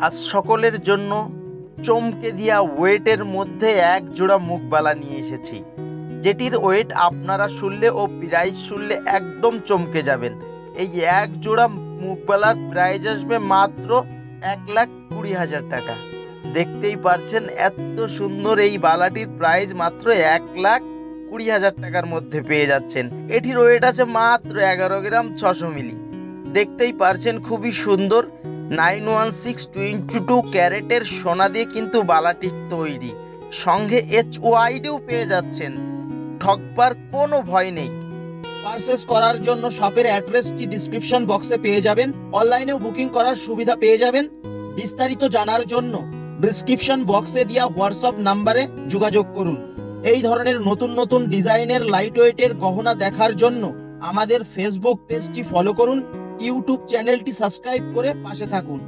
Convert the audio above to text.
আজ সকলের জন্য চমকে দেওয়া ওয়েটের মধ্যে এক জোড়া মুখবালা নিয়ে এসেছি, যেটির ওয়েট আপনারা শুনলে ও প্রাইস শুনলে একদম চমকে যাবেন। এই এক জোড়া মুখবালার প্রাইস আসবে মাত্র 1,20,000 টাকা। দেখতেই পারছেন এত সুন্দর এই বালাটির প্রাইস মাত্র 1,20,000 টাকার মধ্যে পেয়ে যাচ্ছেন। এটির ওয়েট আছে মাত্র 11 গ্রাম 600 মিলি। দেখতেই পারছেন খুবই সুন্দর 916/22 ক্যারেটের সোনা দিয়ে কিন্তু বালাটি তৈরি, সঙ্গে HOIDও পেয়ে যাচ্ছেন। ঠকবার কোনো ভয় নেই। পারচেস করার জন্য শপের অ্যাড্রেসটি ডিসক্রিপশন বক্সে পেয়ে যাবেন। অনলাইনেও বুকিং করার সুবিধা পেয়ে যাবেন। বিস্তারিত জানার জন্য ডিসক্রিপশন বক্সে দেওয়া হোয়াটসঅ্যাপ নাম্বারে যোগাযোগ করুন। এই ধরনের নতুন নতুন ডিজাইনের লাইট ওয়েটের গহনা দেখার জন্য আমাদের ফেসবুক পেজটি ফলো করুন, ইউটিউব চ্যানেলটি সাবস্ক্রাইব করে পাশে থাকুন।